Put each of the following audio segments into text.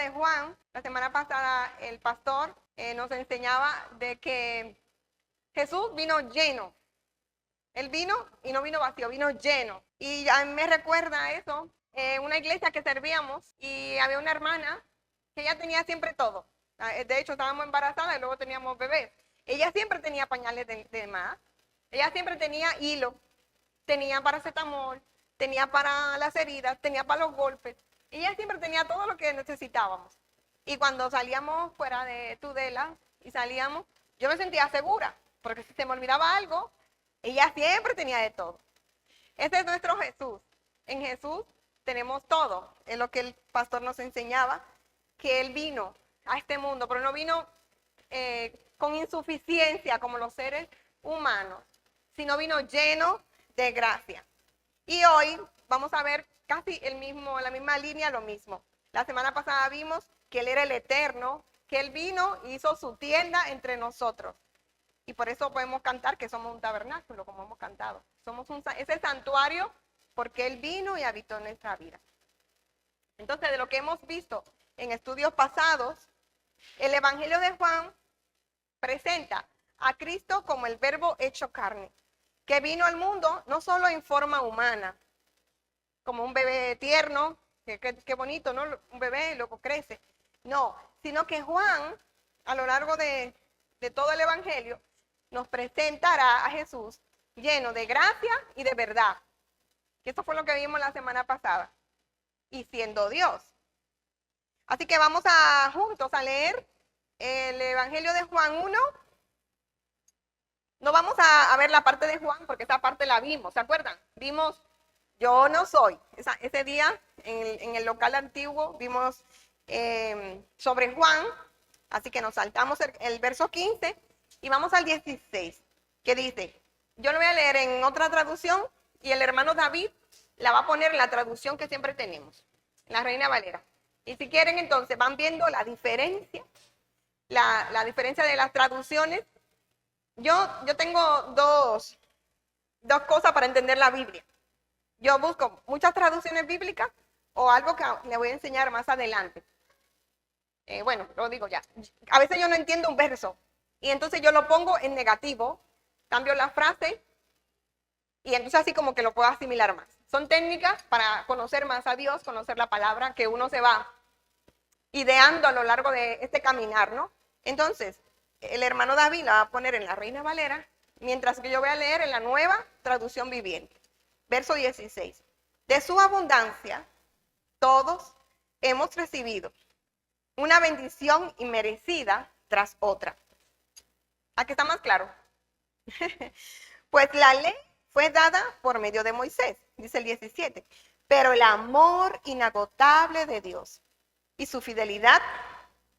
de Juan, la semana pasada el pastor nos enseñaba de que Jesús vino lleno. Él vino y no vino vacío, vino lleno. Y a mí me recuerda eso, una iglesia que servíamos y había una hermana que ella tenía siempre todo. De hecho, estábamos embarazadas y luego teníamos bebés. Ella siempre tenía pañales de más. Ella siempre tenía hilo, tenía paracetamol, tenía para las heridas, tenía para los golpes. Ella siempre tenía todo lo que necesitábamos. Y cuando salíamos fuera de Tudela y salíamos, yo me sentía segura, porque si se me olvidaba algo, ella siempre tenía de todo. Ese es nuestro Jesús. En Jesús tenemos todo. Es lo que el pastor nos enseñaba, que Él vino a este mundo, pero no vino con insuficiencia como los seres humanos, sino vino lleno de gracia. Y hoy vamos a ver casi la misma línea, lo mismo. La semana pasada vimos que Él era el eterno, que Él vino y hizo su tienda entre nosotros. Y por eso podemos cantar que somos un tabernáculo, como hemos cantado. Somos ese santuario porque Él vino y habitó en nuestra vida. Entonces, de lo que hemos visto en estudios pasados, el Evangelio de Juan presenta a Cristo como el Verbo hecho carne, que vino al mundo no solo en forma humana, como un bebé tierno, qué bonito, ¿no? Un bebé y luego crece. No, sino que Juan, a lo largo de todo el Evangelio, nos presentará a Jesús lleno de gracia y de verdad. Que eso fue lo que vimos la semana pasada. Y siendo Dios. Así que vamos juntos a leer el Evangelio de Juan 1. No vamos a ver la parte de Juan porque esa parte la vimos, ¿se acuerdan? Vimos Yo no soy. Ese día en el local antiguo vimos sobre Juan, así que nos saltamos el verso 15 y vamos al 16, que dice, yo lo voy a leer en otra traducción y el hermano David la va a poner en la traducción que siempre tenemos, la Reina Valera. Y si quieren entonces van viendo la diferencia, la diferencia de las traducciones. Yo tengo dos cosas para entender la Biblia. Yo busco muchas traducciones bíblicas o algo que le voy a enseñar más adelante. Bueno, lo digo ya. A veces yo no entiendo un verso y entonces yo lo pongo en negativo, cambio la frase y entonces así como que lo puedo asimilar más. Son técnicas para conocer más a Dios, conocer la palabra que uno se va ideando a lo largo de este caminar, ¿no? Entonces, el hermano David la va a poner en la Reina Valera, mientras que yo voy a leer en la Nueva Traducción Viviente. Verso 16. De su abundancia, todos hemos recibido una bendición inmerecida tras otra. ¿Aquí está más claro? Pues la ley fue dada por medio de Moisés, dice el 17. Pero el amor inagotable de Dios y su fidelidad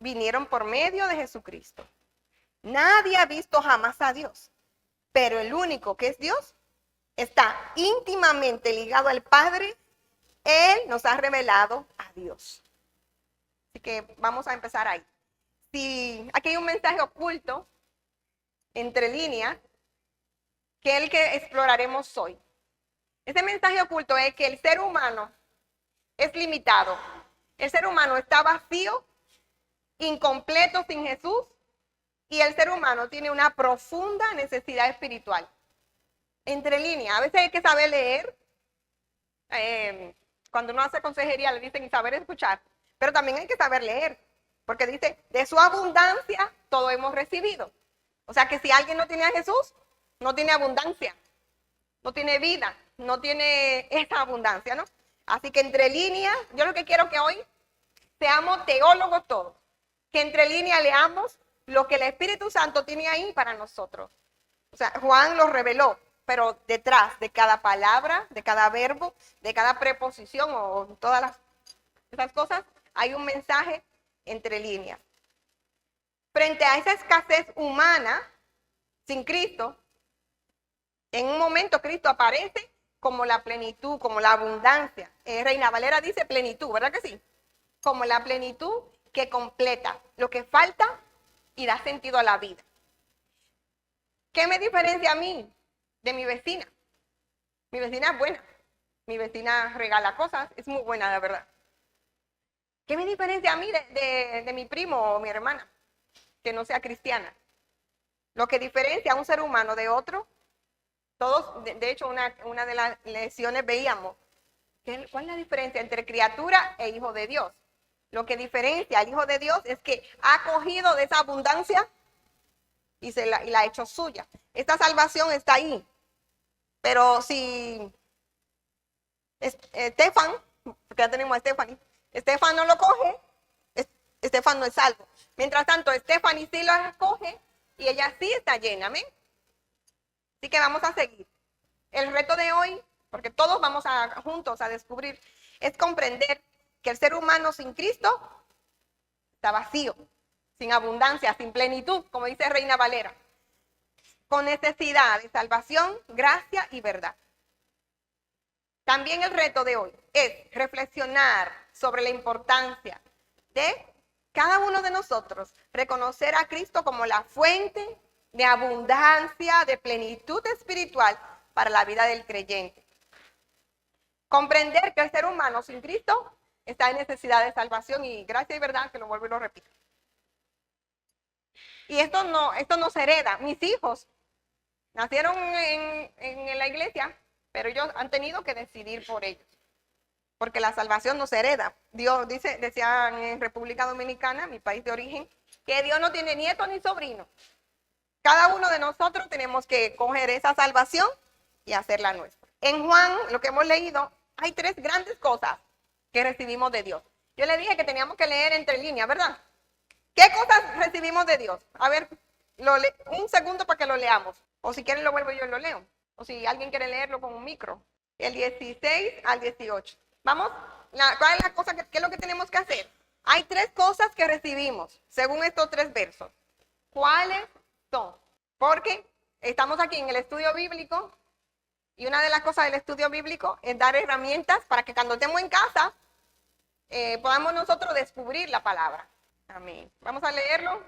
vinieron por medio de Jesucristo. Nadie ha visto jamás a Dios, pero el único que es Dios está íntimamente ligado al Padre. Él nos ha revelado a Dios. Así que vamos a empezar ahí. Si aquí hay un mensaje oculto, entre líneas, que es el que exploraremos hoy. Ese mensaje oculto es que el ser humano es limitado. El ser humano está vacío, incompleto sin Jesús, y el ser humano tiene una profunda necesidad espiritual. Entre líneas, a veces hay que saber leer. Cuando uno hace consejería le dicen saber escuchar, pero también hay que saber leer, porque dice, de su abundancia todo hemos recibido. O sea que si alguien no tiene a Jesús, no tiene abundancia, no tiene vida, no tiene esa abundancia, ¿no? Así que entre líneas, yo lo que quiero que hoy seamos teólogos todos, que entre líneas leamos lo que el Espíritu Santo tiene ahí para nosotros. O sea, Juan lo reveló, pero detrás de cada palabra, de cada verbo, de cada preposición o todas esas cosas, hay un mensaje entre líneas. Frente a esa escasez humana, sin Cristo, en un momento Cristo aparece como la plenitud, como la abundancia. Reina Valera dice plenitud, ¿verdad que sí? Como la plenitud que completa lo que falta y da sentido a la vida. ¿Qué me diferencia a mí de mi vecina? Mi vecina es buena. Mi vecina regala cosas, es muy buena, la verdad. ¿Qué me diferencia a mí de mi primo o mi hermana que no sea cristiana? Lo que diferencia a un ser humano de otro, todos, de hecho, una de las lecciones veíamos, ¿cuál es la diferencia entre criatura e hijo de Dios? Lo que diferencia al hijo de Dios es que ha cogido de esa abundancia y la ha hecho suya. Esta salvación está ahí. Pero si Estefan, porque ya tenemos a Stephanie, Estefan no lo coge, Estefan no es salvo. Mientras tanto, Stephanie sí lo coge y ella sí está llena, ¿amén? Así que vamos a seguir. El reto de hoy, porque todos vamos juntos a descubrir, es comprender que el ser humano sin Cristo está vacío, sin abundancia, sin plenitud, como dice Reina Valera, con necesidad de salvación, gracia y verdad. También el reto de hoy es reflexionar sobre la importancia de cada uno de nosotros reconocer a Cristo como la fuente de abundancia, de plenitud espiritual para la vida del creyente. Comprender que el ser humano sin Cristo está en necesidad de salvación y gracia y verdad, que lo vuelvo y lo repito. Y esto no se hereda. Mis hijos nacieron en la iglesia, pero ellos han tenido que decidir por ellos. Porque la salvación no se hereda. Dios decía en República Dominicana, mi país de origen, que Dios no tiene nietos ni sobrinos. Cada uno de nosotros tenemos que coger esa salvación y hacerla nuestra. En Juan, lo que hemos leído, hay 3 grandes cosas que recibimos de Dios. Yo le dije que teníamos que leer entre líneas, ¿verdad? ¿Qué cosas recibimos de Dios? A ver, un segundo para que lo leamos. O si quieren lo vuelvo yo y lo leo. O si alguien quiere leerlo con un micro. El 16 al 18. Vamos, ¿cuál es la cosa? ¿Qué es lo que tenemos que hacer? Hay 3 cosas que recibimos, según estos 3 versos. ¿Cuáles son? Porque estamos aquí en el estudio bíblico y una de las cosas del estudio bíblico es dar herramientas para que cuando estemos en casa podamos nosotros descubrir la palabra. Amén. Vamos a leerlo.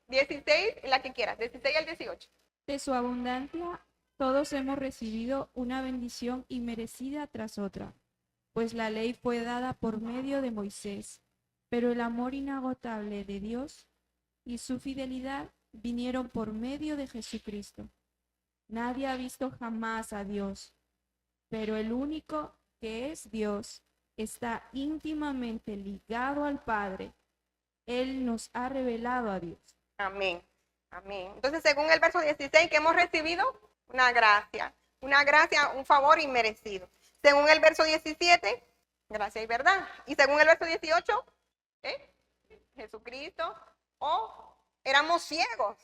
16, la que quieras, 16 al 18. De su abundancia todos hemos recibido una bendición inmerecida tras otra, pues la ley fue dada por medio de Moisés, pero el amor inagotable de Dios y su fidelidad vinieron por medio de Jesucristo. Nadie ha visto jamás a Dios, pero el único que es Dios está íntimamente ligado al Padre. Él nos ha revelado a Dios. Amén. Amén. Entonces, según el verso 16, ¿qué hemos recibido? Una gracia, un favor inmerecido. Según el verso 17, gracia y verdad. Y según el verso 18, Jesucristo, éramos ciegos.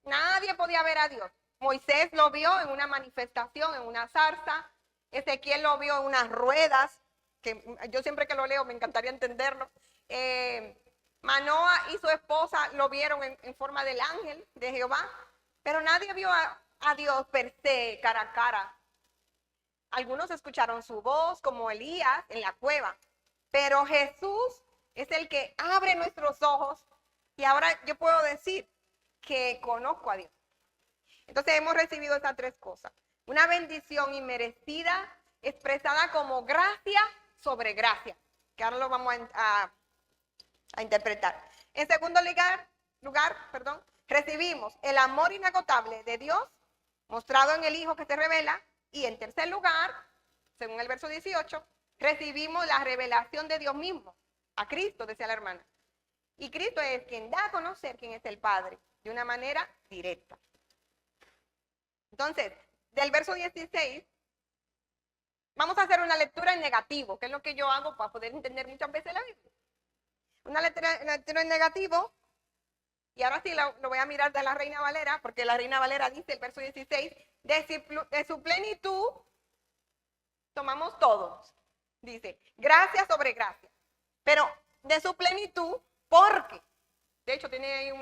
Nadie podía ver a Dios. Moisés lo vio en una manifestación, en una zarza. Ezequiel lo vio en unas ruedas, que yo siempre que lo leo me encantaría entenderlo. Manoa y su esposa lo vieron en forma del ángel de Jehová, pero nadie vio a Dios per se, cara a cara. Algunos escucharon su voz, como Elías en la cueva, pero Jesús es el que abre nuestros ojos y ahora yo puedo decir que conozco a Dios. Entonces hemos recibido estas 3 cosas. Una bendición inmerecida expresada como gracia sobre gracia, que ahora lo vamos a interpretar. En segundo lugar, recibimos el amor inagotable de Dios mostrado en el Hijo que se revela. Y en tercer lugar, según el verso 18, recibimos la revelación de Dios mismo, a Cristo, decía la hermana. Y Cristo es quien da a conocer quién es el Padre, de una manera directa. Entonces, del verso 16, vamos a hacer una lectura en negativo, que es lo que yo hago para poder entender muchas veces la Biblia. Una lectura en negativo, y ahora sí lo voy a mirar de la Reina Valera, porque la Reina Valera dice, el verso 16, de su plenitud tomamos todos. Dice, gracia sobre gracia. Pero de su plenitud, porque, de hecho tiene ahí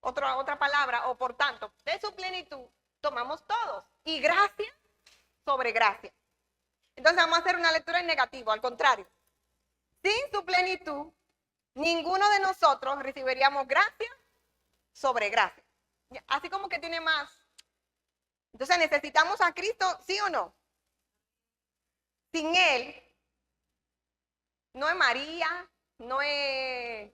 otra palabra, o por tanto, de su plenitud tomamos todos. Y gracia sobre gracia. Entonces vamos a hacer una lectura en negativo, al contrario. Sin su plenitud, ninguno de nosotros recibiríamos gracia sobre gracia. Así como que tiene más. Entonces, ¿necesitamos a Cristo, sí o no? Sin Él, no es María, no es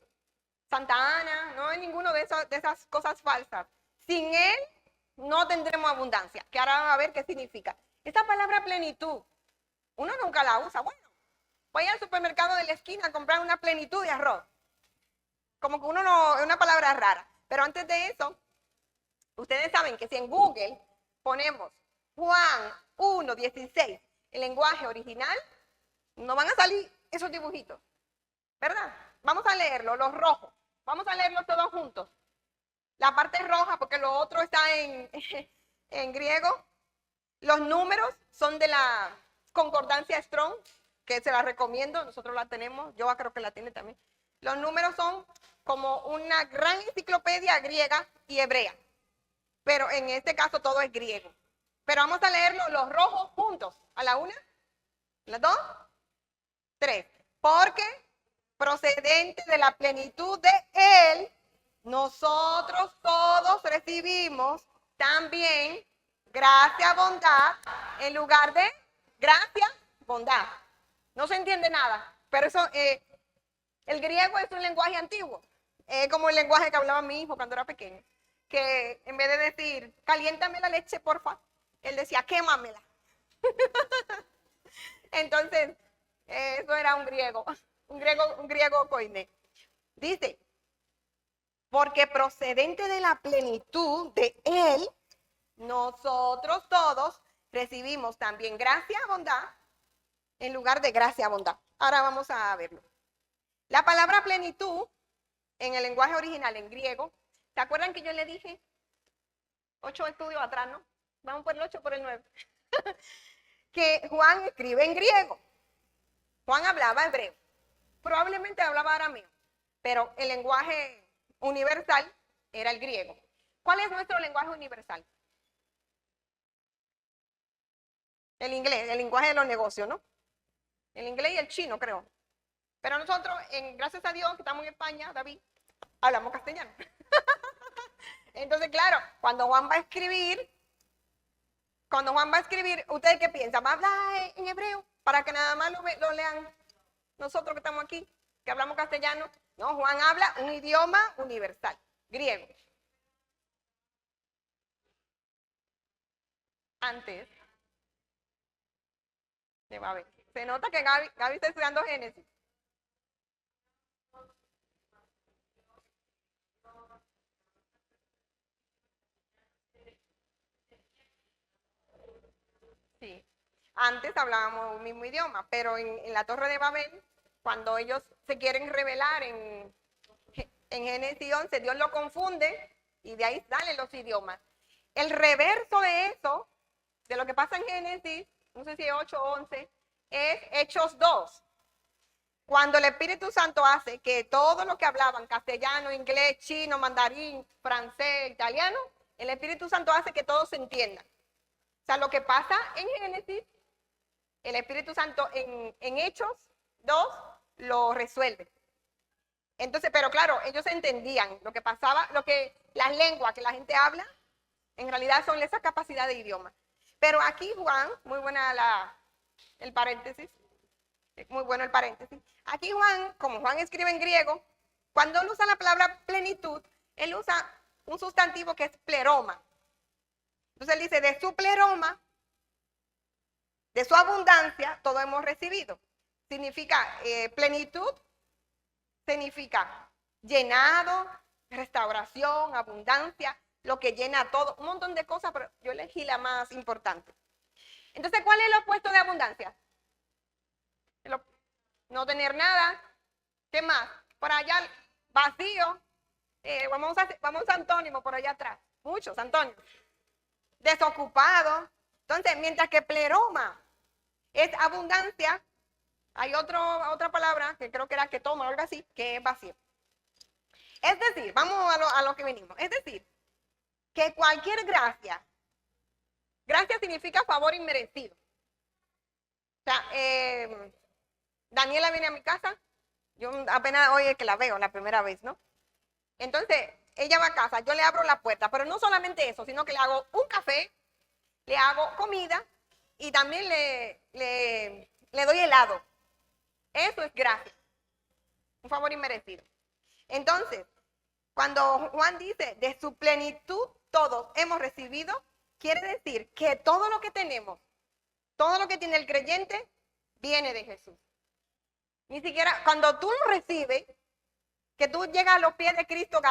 Santa Ana, no es ninguno de esas cosas falsas. Sin Él no tendremos abundancia, que ahora vamos a ver qué significa. Esta palabra plenitud, uno nunca la usa. Bueno, voy al supermercado de la esquina a comprar una plenitud de arroz. Como que uno no, es una palabra rara. Pero antes de eso, ustedes saben que si en Google ponemos Juan 1:16, el lenguaje original, no van a salir esos dibujitos, ¿verdad? Vamos a leerlo, los rojos. Vamos a leerlos todos juntos. La parte roja, porque lo otro está en griego. Los números son de la concordancia Strong, que se la recomiendo, nosotros la tenemos, yo creo que la tiene también. Los números son como una gran enciclopedia griega y hebrea, pero en este caso todo es griego. Pero vamos a leerlo los rojos juntos, a la una, las dos, tres. Porque procedente de la plenitud de Él, nosotros todos recibimos también gracia, bondad, en lugar de gracia, bondad. No se entiende nada, pero eso, el griego es un lenguaje antiguo, como el lenguaje que hablaba mi hijo cuando era pequeño, que en vez de decir, caliéntame la leche, porfa, él decía, quémamela. Entonces, eso era un griego koiné. Dice, porque procedente de la plenitud de Él, nosotros todos recibimos también gracia, bondad, en lugar de gracia, bondad. Ahora vamos a verlo. La palabra plenitud, en el lenguaje original, en griego, ¿se acuerdan que yo le dije? 8 estudios atrás, ¿no? Vamos por el 8, por el 9. Que Juan escribe en griego. Juan hablaba hebreo. Probablemente hablaba arameo, pero el lenguaje universal era el griego. ¿Cuál es nuestro lenguaje universal? El inglés, el lenguaje de los negocios, ¿no? El inglés y el chino, creo. Pero nosotros, gracias a Dios, que estamos en España, David, hablamos castellano. Entonces, claro, cuando Juan va a escribir, ¿ustedes qué piensan? ¿Va a hablar en hebreo? Para que nada más lo lean nosotros que estamos aquí, que hablamos castellano. No, Juan habla un idioma universal, griego. Antes de Babel. Se nota que Gaby está estudiando Génesis. Sí. Antes hablábamos un mismo idioma, pero en la Torre de Babel, cuando ellos se quieren revelar en Génesis 11, Dios lo confunde y de ahí salen los idiomas. El reverso de eso, de lo que pasa en Génesis, no sé si es 8 o 11, es Hechos 2. Cuando el Espíritu Santo hace que todo lo que hablaban, castellano, inglés, chino, mandarín, francés, italiano, el Espíritu Santo hace que todos se entiendan. O sea, lo que pasa en Génesis, el Espíritu Santo en Hechos 2 lo resuelve. Entonces, pero claro, ellos entendían lo que pasaba, las lenguas que la gente habla, en realidad son esa capacidad de idioma. Pero aquí Juan, muy buena el paréntesis, muy bueno el paréntesis. Aquí Juan, como Juan escribe en griego, cuando él usa la palabra plenitud, él usa un sustantivo que es pleroma. Entonces él dice, de su pleroma, de su abundancia, todo hemos recibido. Significa plenitud, significa llenado, restauración, abundancia, lo que llena todo, un montón de cosas, pero yo elegí la más importante. Entonces, ¿cuál es el opuesto de abundancia? No tener nada. ¿Qué más? Por allá, vacío. Vamos a antónimo por allá atrás. Muchos antónimos. Desocupado. Entonces, mientras que pleroma es abundancia, hay otra palabra que creo que era que toma o algo así, que es vacío. Es decir, vamos a lo que venimos. Es decir, que cualquier gracia significa favor inmerecido. O sea, Daniela viene a mi casa, yo apenas hoy es que la veo, la primera vez, ¿no? Entonces, ella va a casa, yo le abro la puerta, pero no solamente eso, sino que le hago un café, le hago comida y también le doy helado. Eso es gracia, un favor inmerecido. Entonces, cuando Juan dice, de su plenitud todos hemos recibido, quiere decir que todo lo que tenemos, todo lo que tiene el creyente, viene de Jesús. Ni siquiera cuando tú lo recibes, que tú llegas a los pies de Cristo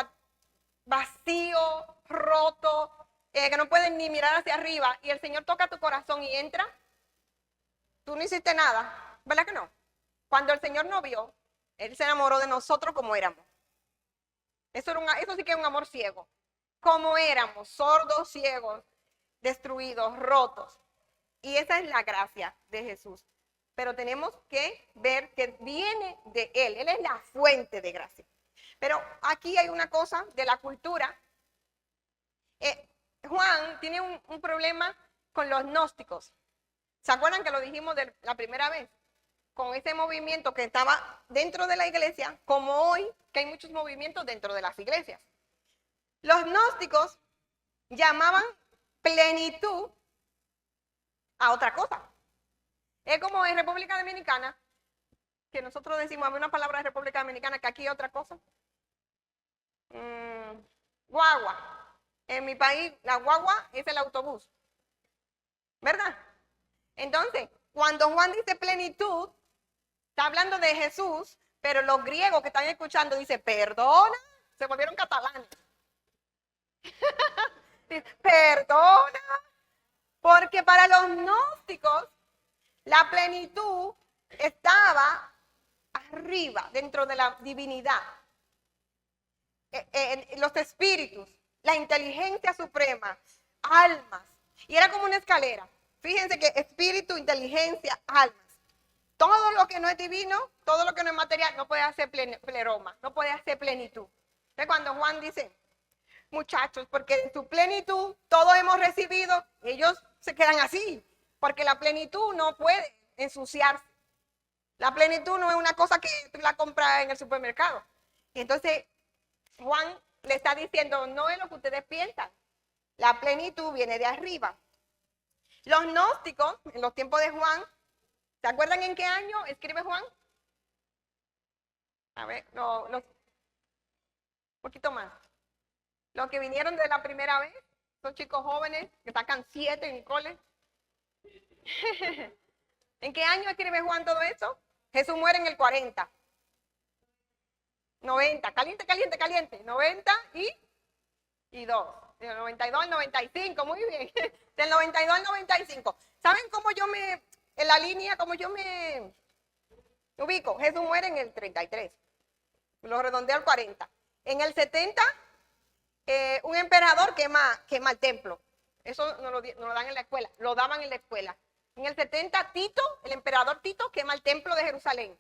vacío, roto, que no puedes ni mirar hacia arriba, y el Señor toca tu corazón y entra, tú no hiciste nada, ¿verdad que no? Cuando el Señor nos vio, Él se enamoró de nosotros como éramos. Eso sí que es un amor ciego. Como éramos, sordos, ciegos, destruidos, rotos. Y esa es la gracia de Jesús. Pero tenemos que ver que viene de Él. Él es la fuente de gracia. Pero aquí hay una cosa de la cultura. Juan tiene un problema con los gnósticos. ¿Se acuerdan que lo dijimos de la primera vez? Con ese movimiento que estaba dentro de la iglesia, como hoy, que hay muchos movimientos dentro de las iglesias. Los gnósticos llamaban plenitud a otra cosa. Es como en República Dominicana, que nosotros decimos, hay una palabra de República Dominicana que aquí es otra cosa. Guagua. En mi país, la guagua es el autobús. ¿Verdad? Entonces, cuando Juan dice plenitud, está hablando de Jesús, pero los griegos que están escuchando dicen, perdona, se volvieron catalanes. Perdona, porque para los gnósticos la plenitud estaba arriba, dentro de la divinidad. Los espíritus, la inteligencia suprema, almas. Y era como una escalera. Fíjense que espíritu, inteligencia, almas. Todo lo que no es divino, todo lo que no es material, no puede hacer pleroma, no puede hacer plenitud. Entonces cuando Juan dice, muchachos, porque en su plenitud todos hemos recibido, ellos se quedan así, porque la plenitud no puede ensuciarse. La plenitud no es una cosa que tú la compras en el supermercado. Y entonces Juan le está diciendo, no es lo que ustedes piensan. La plenitud viene de arriba. Los gnósticos, en los tiempos de Juan, ¿se acuerdan en qué año escribe Juan? A ver, un poquito más. Los que vinieron de la primera vez, son chicos jóvenes que sacan 7 en el cole. ¿En qué año escribe Juan todo eso? Jesús muere en el 40. 90, caliente, caliente, caliente. 92. Del 92 al 95, muy bien. Del 92 al 95. ¿Saben cómo en la línea, cómo yo me ubico? Jesús muere en el 33. Lo redondeo al 40. En el 70, un emperador quema el templo. Eso no lo dan en la escuela, lo daban en la escuela. En el 70, el emperador Tito quema el templo de Jerusalén.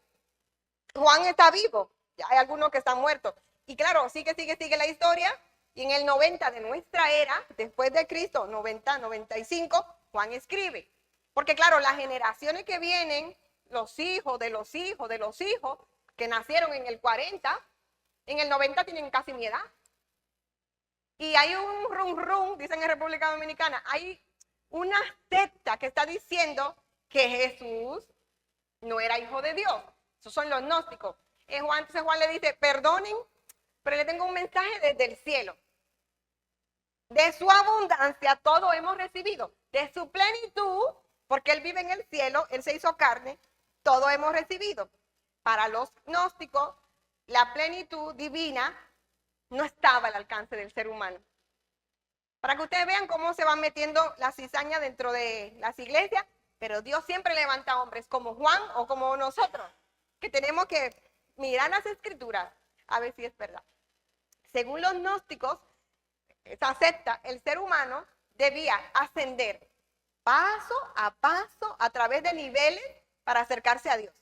Juan está vivo, ya hay algunos que están muertos. Y claro, sigue la historia. Y en el 90 de nuestra era, después de Cristo, 90, 95, Juan escribe. Porque claro, las generaciones que vienen, los hijos de los hijos de los hijos, que nacieron en el 40, en el 90 tienen casi mi edad. Y hay un rum, dicen en República Dominicana, hay una secta que está diciendo que Jesús no era hijo de Dios. Esos son los gnósticos. Entonces Juan le dice, perdonen, pero le tengo un mensaje desde el cielo. De su abundancia todo hemos recibido. De su plenitud, porque Él vive en el cielo, Él se hizo carne, todo hemos recibido. Para los gnósticos, la plenitud divina no estaba al alcance del ser humano. Para que ustedes vean cómo se van metiendo la cizaña dentro de las iglesias, pero Dios siempre levanta hombres como Juan o como nosotros, que tenemos que mirar las escrituras a ver si es verdad. Según los gnósticos, esa secta, el ser humano debía ascender paso a paso a través de niveles para acercarse a Dios.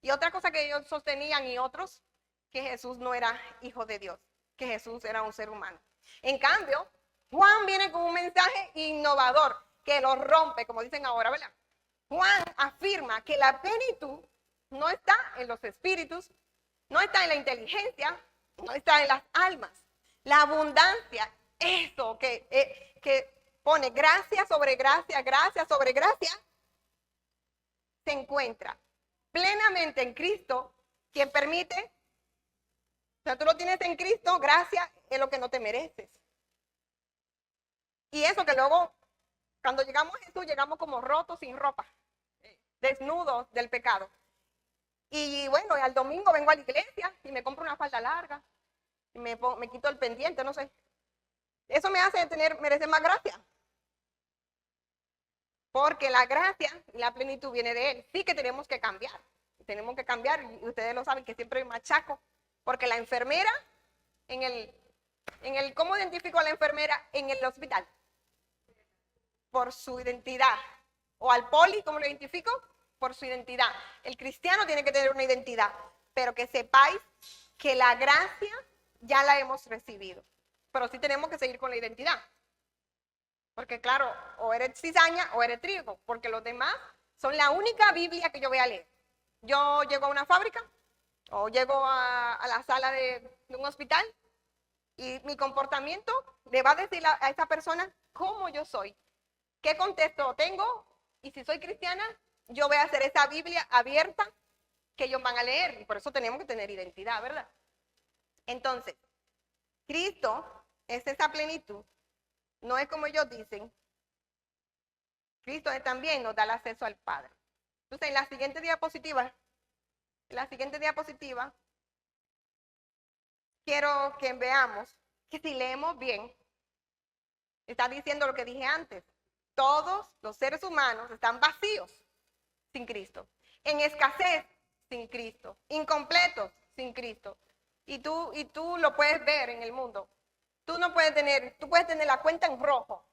Y otra cosa que ellos sostenían y otros, que Jesús no era hijo de Dios, que Jesús era un ser humano. En cambio, Juan viene con un mensaje innovador que lo rompe, como dicen ahora, ¿verdad? Juan afirma que la plenitud no está en los espíritus, no está en la inteligencia, no está en las almas. La abundancia, eso que pone gracia sobre gracia, gracia sobre gracia, se encuentra plenamente en Cristo, quien permite, o sea, tú lo tienes en Cristo, gracia es lo que no te mereces. Y eso que luego, cuando llegamos a Jesús, llegamos como rotos, sin ropa, desnudos del pecado. Y bueno, al domingo vengo a la iglesia y me compro una falda larga, y me quito el pendiente, no sé. Eso me hace merecer más gracia. Porque la gracia y la plenitud viene de Él. Sí que tenemos que cambiar. Tenemos que cambiar. Y ustedes lo saben que siempre machaco. Porque la enfermera, ¿cómo identifico a la enfermera en el hospital? Por su identidad. O al poli, ¿cómo lo identifico? Por su identidad. El cristiano tiene que tener una identidad. Pero que sepáis que la gracia ya la hemos recibido. Pero sí tenemos que seguir con la identidad. Porque claro, o eres cizaña o eres trigo, porque los demás son la única Biblia que yo voy a leer. Yo llego a una fábrica o llego a la sala de un hospital y mi comportamiento le va a decir a esa persona cómo yo soy, qué contexto tengo, y si soy cristiana, yo voy a hacer esa Biblia abierta que ellos van a leer, y por eso tenemos que tener identidad, ¿verdad? Entonces, Cristo es esa plenitud. No es como ellos dicen. Cristo también nos da el acceso al Padre. Entonces, en la siguiente diapositiva, quiero que veamos que si leemos bien, está diciendo lo que dije antes. Todos los seres humanos están vacíos sin Cristo, en escasez sin Cristo, incompletos sin Cristo. Y tú lo puedes ver en el mundo. Tú puedes tener la cuenta en rojo,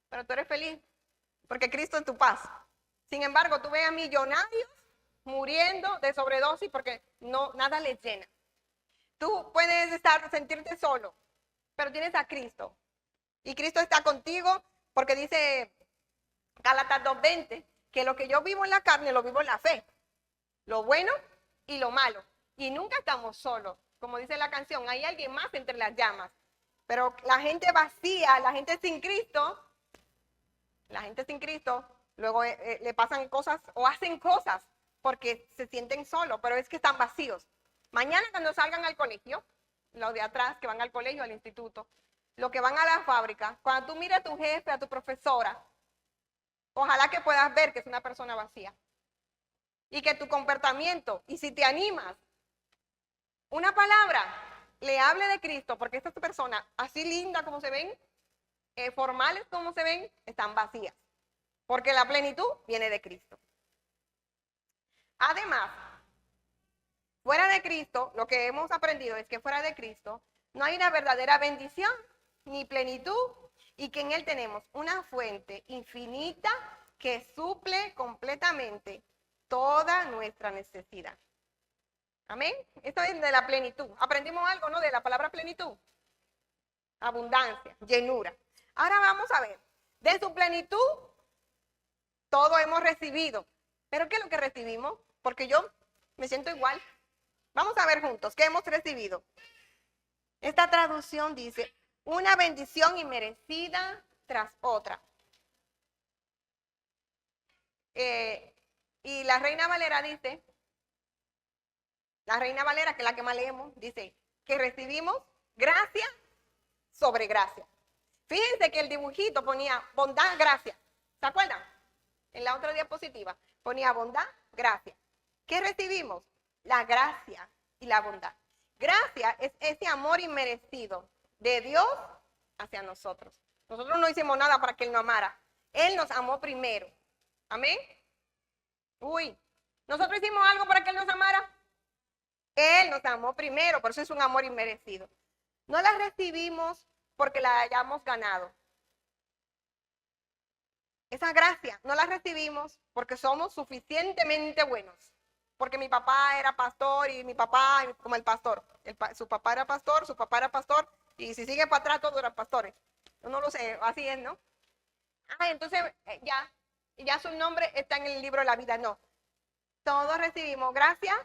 pero tú eres feliz porque Cristo es tu paz. Sin embargo, tú ves a millonarios muriendo de sobredosis porque nada les llena. Tú puedes sentirte solo, pero tienes a Cristo. Y Cristo está contigo porque dice Gálatas 2:20 que lo que yo vivo en la carne lo vivo en la fe. Lo bueno y lo malo. Y nunca estamos solos. Como dice la canción, hay alguien más entre las llamas. Pero la gente vacía, la gente sin Cristo, luego le pasan cosas o hacen cosas porque se sienten solos, pero es que están vacíos. Mañana cuando salgan al colegio, los de atrás que van al colegio, al instituto, los que van a la fábrica, cuando tú mires a tu jefe, a tu profesora, ojalá que puedas ver que es una persona vacía. Y que tu comportamiento, y si te animas, una palabra, le hable de Cristo, porque estas personas, así lindas como se ven, formales como se ven, están vacías. Porque la plenitud viene de Cristo. Además, fuera de Cristo, lo que hemos aprendido es que fuera de Cristo no hay una verdadera bendición ni plenitud, y que en Él tenemos una fuente infinita que suple completamente toda nuestra necesidad. Amén. Esto es de la plenitud. Aprendimos algo, ¿no? De la palabra plenitud. Abundancia, llenura. Ahora vamos a ver. De su plenitud, todo hemos recibido. ¿Pero qué es lo que recibimos? Porque yo me siento igual. Vamos a ver juntos qué hemos recibido. Esta traducción dice, una bendición inmerecida tras otra. Y la Reina Valera dice, la Reina Valera, que es la que más leemos, dice que recibimos gracia sobre gracia. Fíjense que el dibujito ponía bondad, gracia. ¿Se acuerdan? En la otra diapositiva ponía bondad, gracia. ¿Qué recibimos? La gracia y la bondad. Gracia es ese amor inmerecido de Dios hacia nosotros. Nosotros no hicimos nada para que Él nos amara. Él nos amó primero. Amén. ¿Nosotros hicimos algo para que Él nos amara? Él nos amó primero, por eso es un amor inmerecido. No la recibimos porque la hayamos ganado. Esa gracia no la recibimos porque somos suficientemente buenos. Porque mi papá era pastor y mi papá, como el pastor, su papá era pastor, y si sigue para atrás todos eran pastores. Yo no lo sé, así es, ¿no? Entonces ya su nombre está en el libro de la vida. No, todos recibimos gracia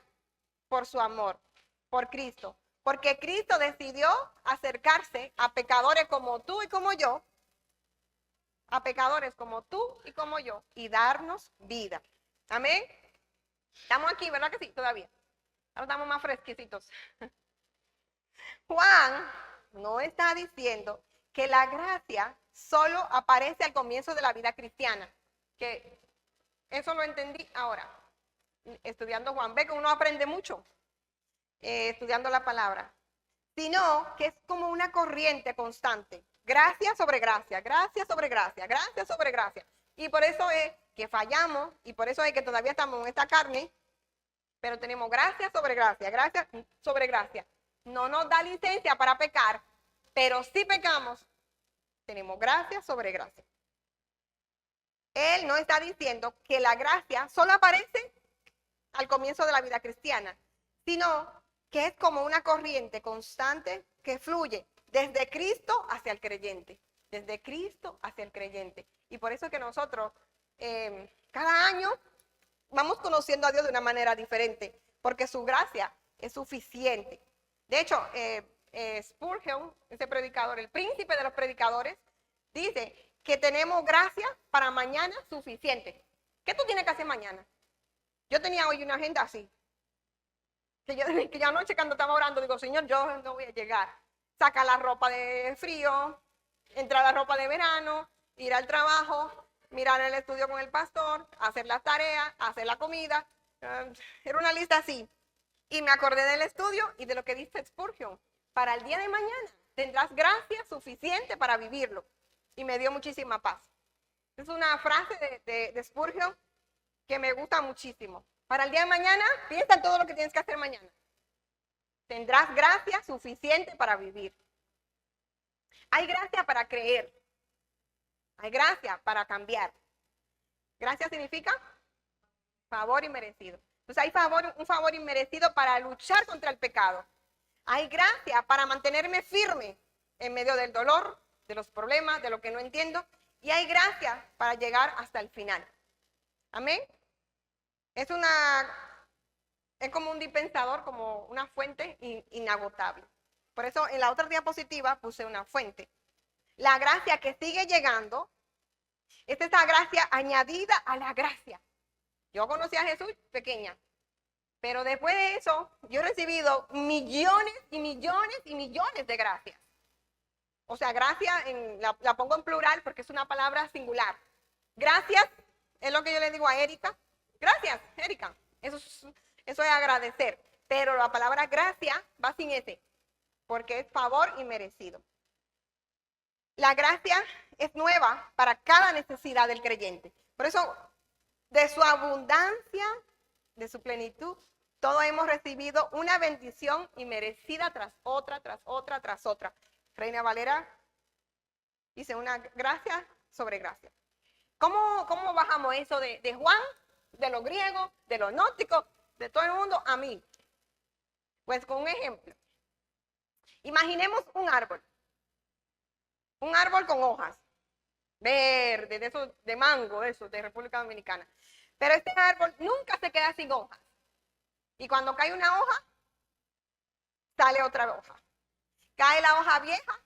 por su amor, por Cristo. Porque Cristo decidió acercarse a pecadores como tú y como yo, y darnos vida. Amén. Estamos aquí, ¿verdad que sí? Todavía. Ahora estamos más fresquecitos. Juan no está diciendo que la gracia solo aparece al comienzo de la vida cristiana. Que eso lo entendí ahora, estudiando Juan. Ve que uno aprende mucho estudiando la palabra. Sino que es como una corriente constante. Gracia sobre gracia, gracia sobre gracia, gracia sobre gracia. Y por eso es que fallamos y por eso es que todavía estamos en esta carne, pero tenemos gracia sobre gracia, gracia sobre gracia. No nos da licencia para pecar, pero si pecamos, tenemos gracia sobre gracia. Él no está diciendo que la gracia solo aparece al comienzo de la vida cristiana, sino que es como una corriente constante que fluye desde Cristo hacia el creyente, desde Cristo hacia el creyente. Y por eso es que nosotros cada año vamos conociendo a Dios de una manera diferente, porque su gracia es suficiente. De hecho, Spurgeon, ese predicador, el príncipe de los predicadores, dice que tenemos gracia para mañana suficiente. ¿Qué tú tienes que hacer mañana? Yo tenía hoy una agenda así, que yo anoche cuando estaba orando, digo, Señor, yo no voy a llegar. Sacar la ropa de frío, entrar a la ropa de verano, ir al trabajo, mirar el estudio con el pastor, hacer las tareas, hacer la comida. Era una lista así. Y me acordé del estudio y de lo que dice Spurgeon. Para el día de mañana tendrás gracia suficiente para vivirlo. Y me dio muchísima paz. Es una frase de Spurgeon que me gusta muchísimo. Para el día de mañana, piensa en todo lo que tienes que hacer mañana. Tendrás gracia suficiente para vivir. Hay gracia para creer. Hay gracia para cambiar. Gracia significa favor inmerecido. Entonces hay un favor inmerecido para luchar contra el pecado. Hay gracia para mantenerme firme en medio del dolor, de los problemas, de lo que no entiendo. Y hay gracia para llegar hasta el final. Amén. Es como un dispensador, como una fuente inagotable. Por eso en la otra diapositiva puse una fuente. La gracia que sigue llegando es esa gracia añadida a la gracia. Yo conocí a Jesús pequeña, pero después de eso yo he recibido millones y millones y millones de gracias. O sea, gracia la pongo en plural porque es una palabra singular. Gracias es lo que yo le digo a Erika. Gracias, Erika. Eso es agradecer. Pero la palabra gracia va sin ese, porque es favor inmerecido. La gracia es nueva para cada necesidad del creyente. Por eso, de su abundancia, de su plenitud, todos hemos recibido una bendición inmerecida tras otra, tras otra, tras otra. Reina Valera dice una gracia sobre gracia. ¿Cómo bajamos eso de Juan, de los griegos, de los gnósticos, de todo el mundo a mí? Pues con un ejemplo. Imaginemos un árbol con hojas verdes, de esos de mango, eso, de República Dominicana. Pero este árbol nunca se queda sin hojas. Y cuando cae una hoja, sale otra hoja. Cae la hoja vieja,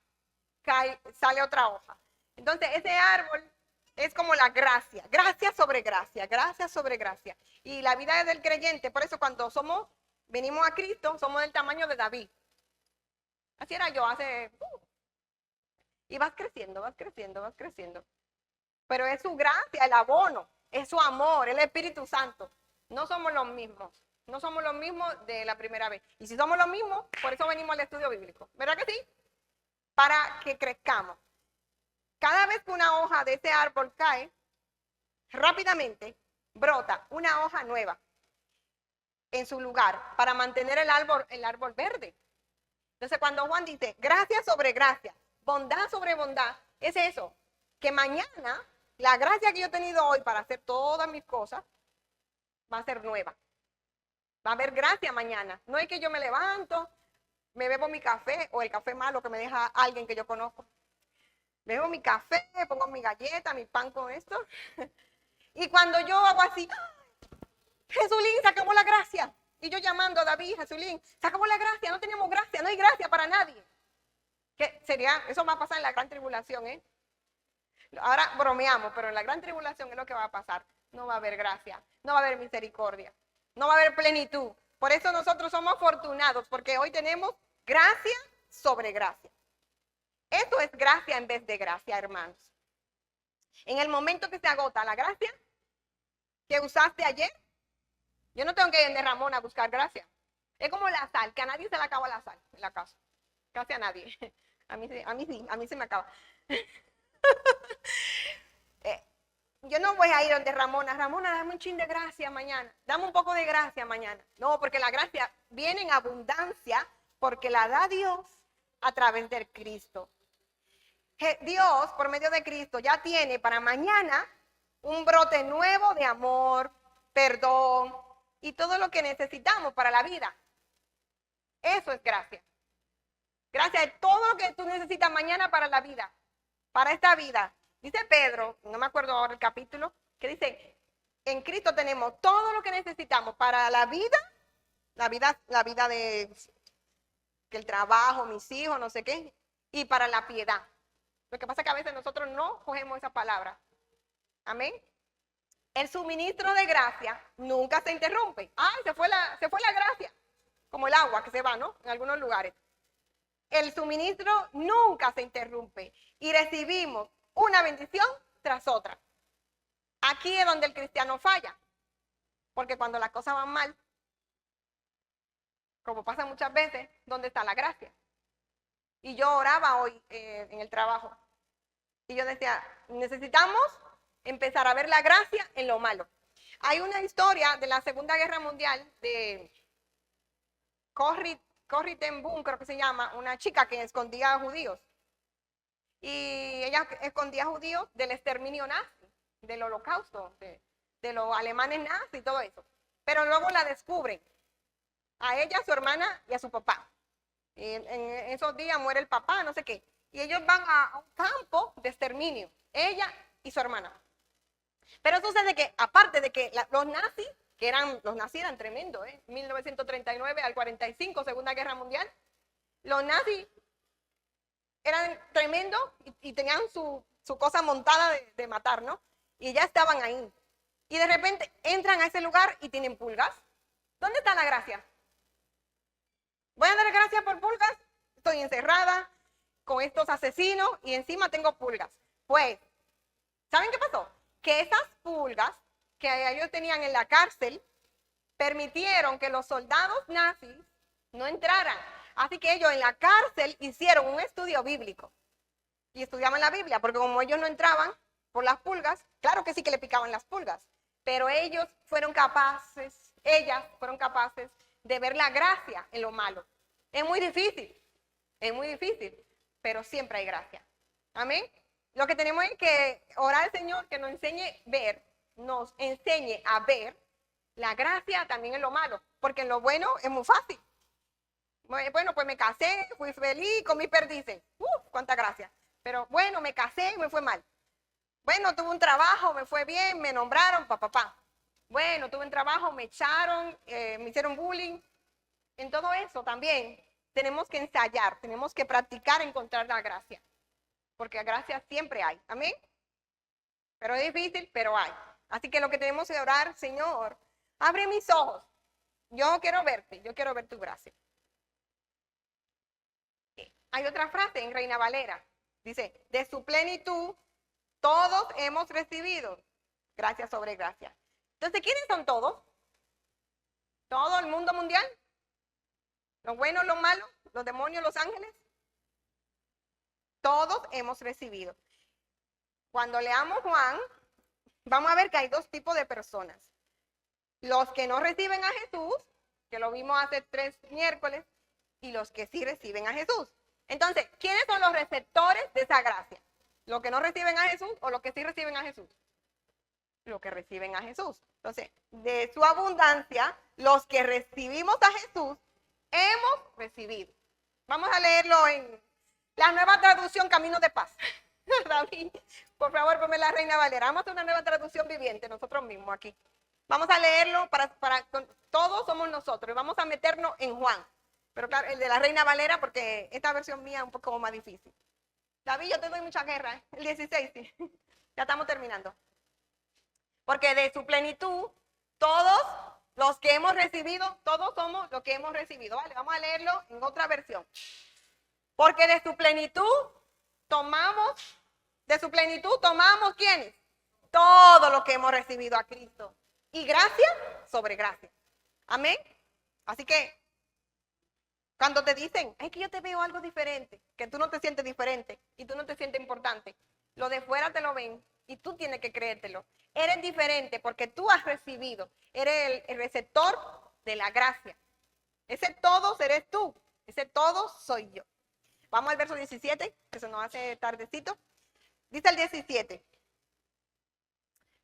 sale otra hoja. Entonces ese árbol es como la gracia, gracia sobre gracia, gracia sobre gracia. Y la vida del creyente, por eso cuando venimos a Cristo, somos del tamaño de David. Así era yo y vas creciendo, vas creciendo, vas creciendo. Pero es su gracia, el abono, es su amor, el Espíritu Santo. No somos los mismos. No somos los mismos de la primera vez. Y si somos los mismos, por eso venimos al estudio bíblico. ¿Verdad que sí? Para que crezcamos. Cada vez que una hoja de ese árbol cae, rápidamente brota una hoja nueva en su lugar para mantener el árbol verde. Entonces cuando Juan dice gracia sobre gracia, bondad sobre bondad, es eso, que mañana la gracia que yo he tenido hoy para hacer todas mis cosas va a ser nueva. Va a haber gracia mañana. No es que yo me levanto, me bebo mi café o el café malo que me deja alguien que yo conozco. Bebo mi café, pongo mi galleta, mi pan con esto. Y cuando yo hago así, Jesulín, se acabó la gracia. Y yo llamando a David, Jesulín, se acabó la gracia, no tenemos gracia, no hay gracia para nadie. Eso va a pasar en la gran tribulación, ¿eh? Ahora bromeamos, pero en la gran tribulación es lo que va a pasar. No va a haber gracia, no va a haber misericordia. no va a haber plenitud. Por eso nosotros somos afortunados, porque hoy tenemos gracia sobre gracia. Esto es gracia en vez de gracia, hermanos. En el momento que se agota la gracia que usaste ayer, yo no tengo que ir de Ramón a buscar gracia. Es como la sal, que a nadie se le acaba la sal en la casa. Casi a nadie. A mí sí, a mí se me acaba. Yo no voy a ir donde Ramona, dame un chin de gracia mañana, dame un poco de gracia mañana. No, porque la gracia viene en abundancia porque la da Dios a través del Cristo. Dios, por medio de Cristo, ya tiene para mañana un brote nuevo de amor, perdón y todo lo que necesitamos para la vida. Eso es gracia. Gracia es todo lo que tú necesitas mañana para la vida, para esta vida. Dice Pedro, no me acuerdo ahora el capítulo, que dice, en Cristo tenemos todo lo que necesitamos para la vida de que el trabajo, mis hijos, no sé qué, y para la piedad. Lo que pasa es que a veces nosotros no cogemos esa palabra. Amén. El suministro de gracia nunca se interrumpe. Ay, se fue la gracia. Como el agua que se va, ¿no? En algunos lugares. El suministro nunca se interrumpe. Y recibimos una bendición tras otra. Aquí es donde el cristiano falla. Porque cuando las cosas van mal, como pasa muchas veces, ¿dónde está la gracia? Y yo oraba hoy en el trabajo. Y yo decía, necesitamos empezar a ver la gracia en lo malo. Hay una historia de la Segunda Guerra Mundial de Corrie ten Boom, creo que se llama, una chica que escondía a judíos. Y ella escondía a judíos del exterminio nazi, del holocausto, de los alemanes nazis y todo eso. Pero luego la descubren, a ella, a su hermana y a su papá. Y en esos días muere el papá, no sé qué. Y ellos van a un campo de exterminio, ella y su hermana. Pero sucede que, aparte de que los nazis eran tremendos, 1939 al 45, Segunda Guerra Mundial, los nazis eran tremendos y tenían su cosa montada de matar, ¿no? Y ya estaban ahí. Y de repente entran a ese lugar y tienen pulgas. ¿Dónde está la gracia? ¿Voy a dar gracias por pulgas? Estoy encerrada con estos asesinos y encima tengo pulgas. Pues, ¿saben qué pasó? Que esas pulgas que ellos tenían en la cárcel permitieron que los soldados nazis no entraran. Así que ellos en la cárcel hicieron un estudio bíblico y estudiaban la Biblia, porque como ellos no entraban por las pulgas, claro que sí que le picaban las pulgas, pero ellas fueron capaces de ver la gracia en lo malo. Es muy difícil, pero siempre hay gracia. Amén. Lo que tenemos es que orar al Señor que nos enseñe a ver la gracia también en lo malo, porque en lo bueno es muy fácil. Bueno, pues me casé, fui feliz, comí perdices. Cuánta gracia. Pero bueno, me casé y me fue mal. Bueno, tuve un trabajo, me fue bien, me nombraron, papá. Bueno, tuve un trabajo, me echaron, me hicieron bullying. En todo eso también tenemos que ensayar, tenemos que practicar encontrar la gracia. Porque gracia siempre hay. Amén. Pero es difícil, pero hay. Así que lo que tenemos que orar, Señor, abre mis ojos. Yo quiero verte, yo quiero ver tu gracia. Hay otra frase en Reina Valera. Dice, de su plenitud todos hemos recibido gracia sobre gracia. Entonces, ¿quiénes son todos? ¿Todo el mundo mundial? ¿Los buenos, los malos? ¿Los demonios, los ángeles? Todos hemos recibido. Cuando leamos Juan, vamos a ver que hay dos tipos de personas. Los que no reciben a Jesús, que lo vimos hace 3 miércoles, y los que sí reciben a Jesús. Entonces, ¿quiénes son los receptores de esa gracia? ¿Los que no reciben a Jesús o los que sí reciben a Jesús? Los que reciben a Jesús. Entonces, de su abundancia, los que recibimos a Jesús, hemos recibido. Vamos a leerlo en la Nueva Traducción Camino de Paz. David, por favor, ponme la Reina Valera. Vamos a hacer una nueva traducción viviente nosotros mismos aquí. Vamos a leerlo todos somos nosotros y vamos a meternos en Juan. Pero claro, el de la Reina Valera, porque esta versión mía es un poco más difícil. David, yo te doy mucha guerra, el 16, sí. Ya estamos terminando. Porque de su plenitud, todos Los que hemos recibido, todos somos los que hemos recibido. Vale, vamos a leerlo en otra versión. Porque de su plenitud tomamos, ¿quiénes? Todo lo que hemos recibido a Cristo. Y gracia sobre gracia. Amén. Así que, cuando te dicen, es que yo te veo algo diferente, que tú no te sientes diferente y tú no te sientes importante, lo de fuera te lo ven y tú tienes que creértelo. Eres diferente porque tú has recibido, eres el receptor de la gracia. Ese todos eres tú, ese todos soy yo. Vamos al verso 17, que se nos hace tardecito. Dice el 17,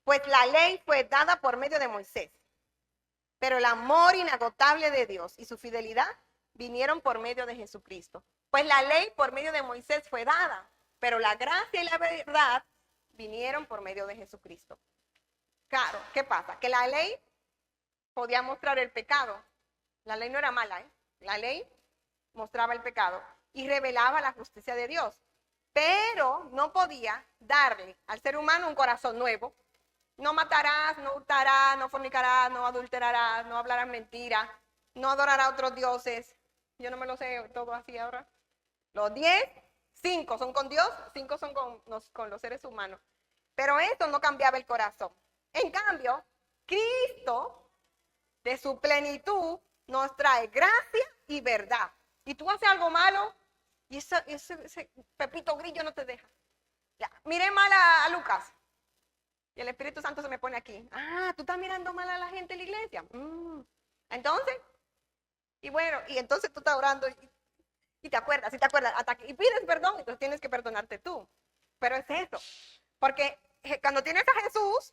pues la ley fue dada por medio de Moisés, pero el amor inagotable de Dios y su fidelidad vinieron por medio de Jesucristo. Pues la ley por medio de Moisés fue dada, pero la gracia y la verdad vinieron por medio de Jesucristo. Claro, ¿qué pasa? Que la ley podía mostrar el pecado. La ley no era mala, ¿eh? La ley mostraba el pecado y revelaba la justicia de Dios. Pero no podía darle al ser humano un corazón nuevo. No matarás, no hurtarás, no fornicarás, no adulterarás, no hablarás mentiras, no adorarás a otros dioses. Yo no me lo sé todo así ahora. Los 10, 5 son con Dios, 5 son con los seres humanos. Pero esto no cambiaba el corazón. En cambio, Cristo, de su plenitud, nos trae gracia y verdad. Y tú haces algo malo y ese Pepito Grillo no te deja. Ya, miré mal a Lucas. Y el Espíritu Santo se me pone aquí. Ah, tú estás mirando mal a la gente en la iglesia. Entonces, y bueno, y entonces tú estás orando y te acuerdas, y pides perdón, entonces tienes que perdonarte tú. Pero es eso. Porque cuando tienes a Jesús,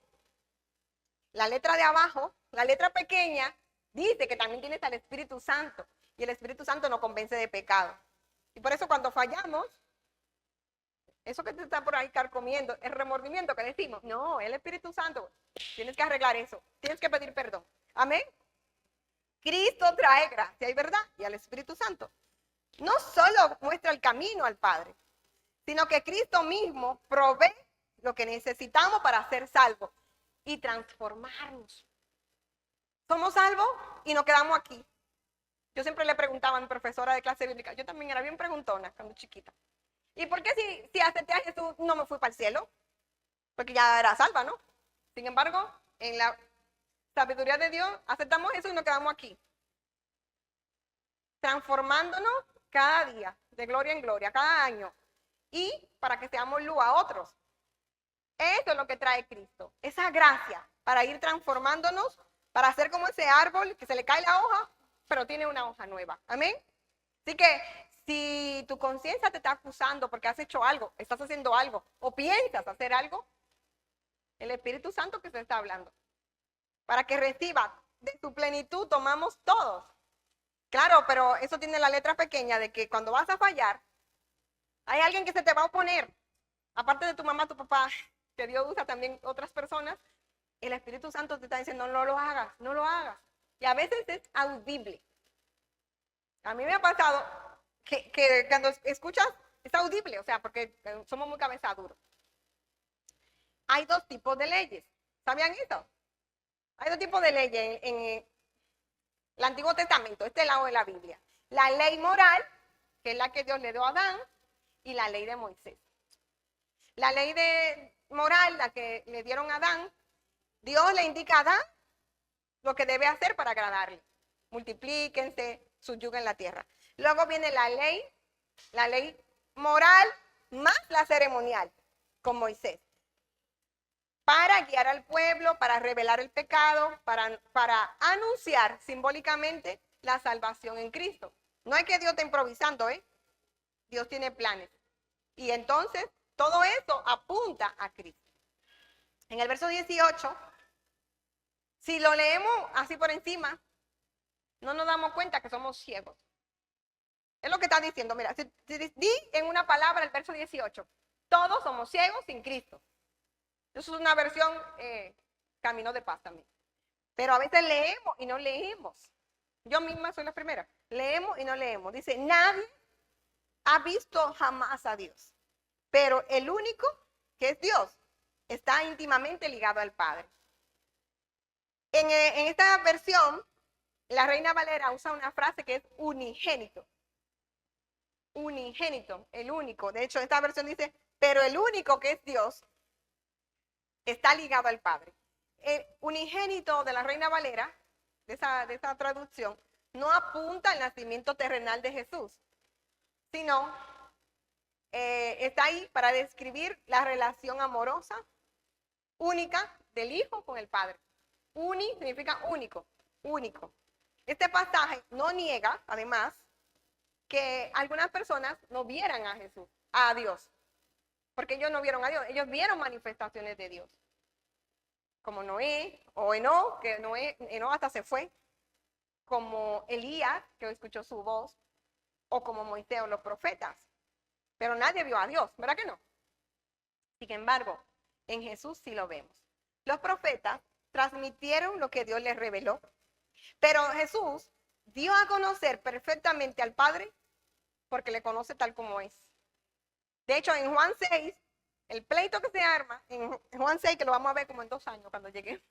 la letra de abajo, la letra pequeña, dice que también tienes al Espíritu Santo. Y el Espíritu Santo nos convence de pecado. Y por eso cuando fallamos, eso que te está por ahí carcomiendo, el remordimiento que decimos, no, el Espíritu Santo, tienes que arreglar eso, tienes que pedir perdón. Amén. Cristo trae gracia y verdad y al Espíritu Santo. No solo muestra el camino al Padre, sino que Cristo mismo provee lo que necesitamos para ser salvos y transformarnos. Somos salvos y nos quedamos aquí. Yo siempre le preguntaba a mi profesora de clase bíblica, yo también era bien preguntona cuando chiquita. ¿Y por qué si acepté a Jesús no me fui para el cielo? Porque ya era salva, ¿no? Sin embargo, en la sabiduría de Dios, aceptamos eso y nos quedamos aquí. Transformándonos cada día, de gloria en gloria, cada año. Y para que seamos luz a otros. Eso es lo que trae Cristo. Esa gracia para ir transformándonos, para hacer como ese árbol que se le cae la hoja, pero tiene una hoja nueva. Amén. Así que si tu conciencia te está acusando porque has hecho algo, estás haciendo algo o piensas hacer algo, el Espíritu Santo que se está hablando. Para que reciba de su plenitud tomamos todos. Claro, pero eso tiene la letra pequeña de que cuando vas a fallar, hay alguien que se te va a oponer. Aparte de tu mamá, tu papá, que Dios usa también otras personas, el Espíritu Santo te está diciendo, no lo hagas, no lo hagas. Y a veces es audible. A mí me ha pasado que cuando escuchas, es audible, o sea, porque somos muy cabezaduros. Hay dos tipos de leyes. ¿Sabían eso? Hay dos tipos de leyes en el Antiguo Testamento, este lado de la Biblia. La ley moral, que es la que Dios le dio a Adán, y la ley de Moisés. La ley de moral, la que le dieron a Adán, Dios le indica a Adán lo que debe hacer para agradarle. Multiplíquense, subyuguen la tierra. Luego viene la ley moral más la ceremonial con Moisés. Para guiar al pueblo, para revelar el pecado, para anunciar simbólicamente la salvación en Cristo. No es que Dios esté improvisando, ¿eh? Dios tiene planes. Y entonces, todo eso apunta a Cristo. En el verso 18, si lo leemos así por encima, no nos damos cuenta que somos ciegos. Es lo que está diciendo. Mira, si di en una palabra el verso 18, todos somos ciegos sin Cristo. Eso es una versión camino de paz también. Pero a veces leemos y no leemos. Yo misma soy la primera. Leemos y no leemos. Dice, nadie ha visto jamás a Dios. Pero el único, que es Dios, está íntimamente ligado al Padre. En esta versión, la Reina Valera usa una frase que es unigénito. Unigénito, el único. De hecho, esta versión dice, pero el único que es Dios está ligado al Padre. El unigénito de la Reina Valera, de esa traducción, no apunta al nacimiento terrenal de Jesús, sino está ahí para describir la relación amorosa, única del Hijo con el Padre. Uni significa único, único. Este pasaje no niega, además, que algunas personas no vieran a Jesús, a Dios, porque ellos no vieron a Dios, ellos vieron manifestaciones de Dios, como Noé o Enoc, que Enoc hasta se fue, como Elías, que escuchó su voz, o como Moisés o los profetas, pero nadie vio a Dios, ¿verdad que no? Sin embargo, en Jesús sí lo vemos. Los profetas transmitieron lo que Dios les reveló, pero Jesús dio a conocer perfectamente al Padre porque le conoce tal como es. De hecho, en Juan 6, el pleito que se arma, en Juan 6, que lo vamos a ver como en 2 años cuando llegue,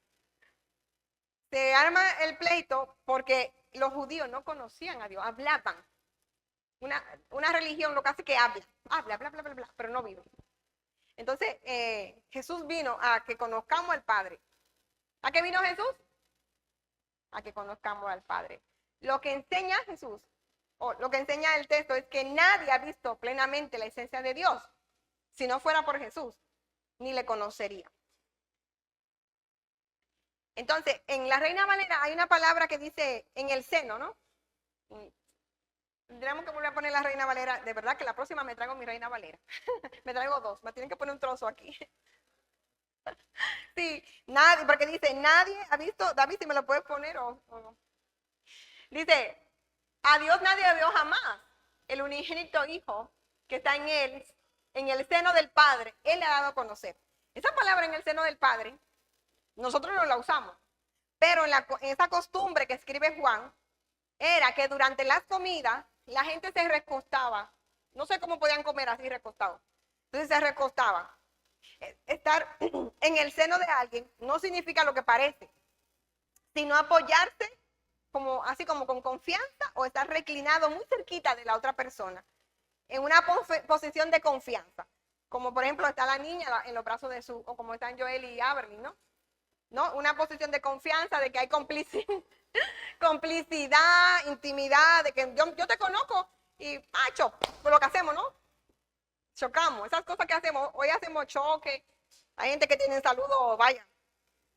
se arma el pleito porque los judíos no conocían a Dios, hablaban. Una religión lo que hace es que habla, bla, bla, bla, bla, pero no vive. Entonces, Jesús vino a que conozcamos al Padre. ¿A qué vino Jesús? A que conozcamos al Padre. Lo que enseña Jesús, o lo que enseña el texto, es que nadie ha visto plenamente la esencia de Dios. Si no fuera por Jesús, ni le conocería. Entonces, en la Reina Valera hay una palabra que dice en el seno, ¿no? Tendríamos que volver a poner la Reina Valera. De verdad que la próxima me traigo mi Reina Valera. Me traigo 2. Me tienen que poner un trozo aquí. Sí, nadie, porque dice, nadie ha visto, David, si me lo puedes poner o no. Dice, a Dios nadie vio jamás. El unigénito Hijo que está en él, en el seno del Padre, Él le ha dado a conocer. Esa palabra en el seno del Padre, nosotros no la usamos. Pero en esa costumbre que escribe Juan, era que durante las comidas, la gente se recostaba. No sé cómo podían comer así recostados. Entonces se recostaban. Estar en el seno de alguien no significa lo que parece, sino apoyarse así como con confianza o estar reclinado muy cerquita de la otra persona, en una posición de confianza. Como por ejemplo está la niña en los brazos de o como están Joel y Averly, ¿no? Una posición de confianza, de que hay complicidad, intimidad, de que yo te conozco y macho, por lo que hacemos, ¿no? Chocamos, esas cosas que hacemos, hoy hacemos choque, hay gente que tiene saludo, vaya,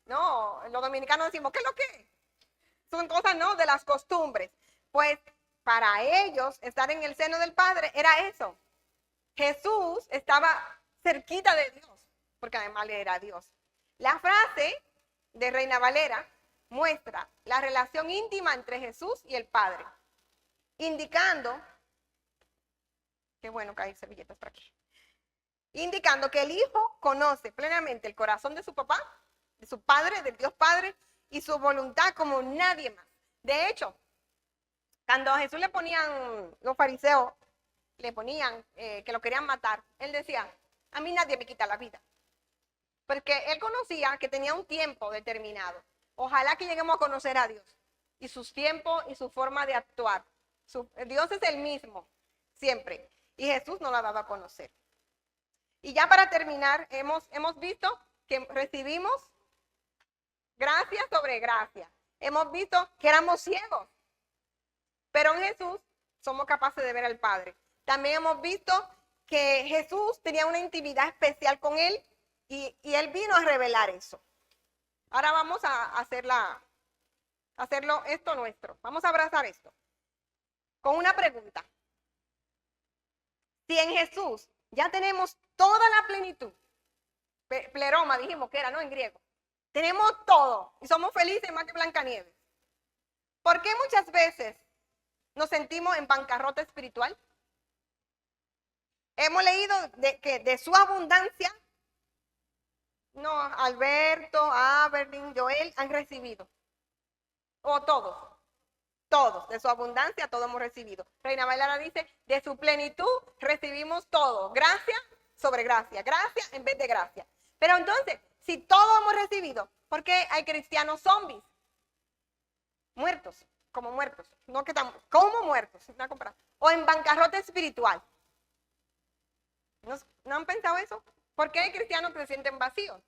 no, los dominicanos decimos, ¿qué es lo que? Son cosas, ¿no? De las costumbres. Pues para ellos estar en el seno del Padre era eso. Jesús estaba cerquita de Dios, porque además le era Dios. La frase de Reina Valera muestra la relación íntima entre Jesús y el Padre, indicando, qué bueno que hay servilletas por aquí, indicando que el Hijo conoce plenamente el corazón de su papá, de su Padre, del Dios Padre, y su voluntad como nadie más. De hecho, cuando a Jesús le ponían, los fariseos, le ponían que lo querían matar, él decía, a mí nadie me quita la vida. Porque él conocía que tenía un tiempo determinado. Ojalá que lleguemos a conocer a Dios y sus tiempos y su forma de actuar. Dios es el mismo, siempre. Y Jesús nos lo ha dado a conocer. Y ya para terminar, hemos visto que recibimos gracia sobre gracia. Hemos visto que éramos ciegos, pero en Jesús somos capaces de ver al Padre. También hemos visto que Jesús tenía una intimidad especial con Él y Él vino a revelar eso. Ahora vamos a hacerlo esto nuestro. Vamos a abrazar esto con una pregunta. Si en Jesús ya tenemos toda la plenitud, pleroma dijimos que era, ¿no? En griego. Tenemos todo y somos felices más que Blancanieves. ¿Por qué muchas veces nos sentimos en bancarrota espiritual? Hemos leído que de su abundancia, no, Alberto, Aberlin, Joel han recibido. O todos, de su abundancia todos hemos recibido. Reina Valera dice, de su plenitud recibimos todo. Gracia sobre gracia, gracia en vez de gracia. Pero entonces, si todos hemos recibido, ¿por qué hay cristianos zombies? Muertos, como muertos. No que estamos, como muertos. Una comparación. O en bancarrota espiritual. ¿No han pensado eso? ¿Por qué hay cristianos que se sienten vacíos?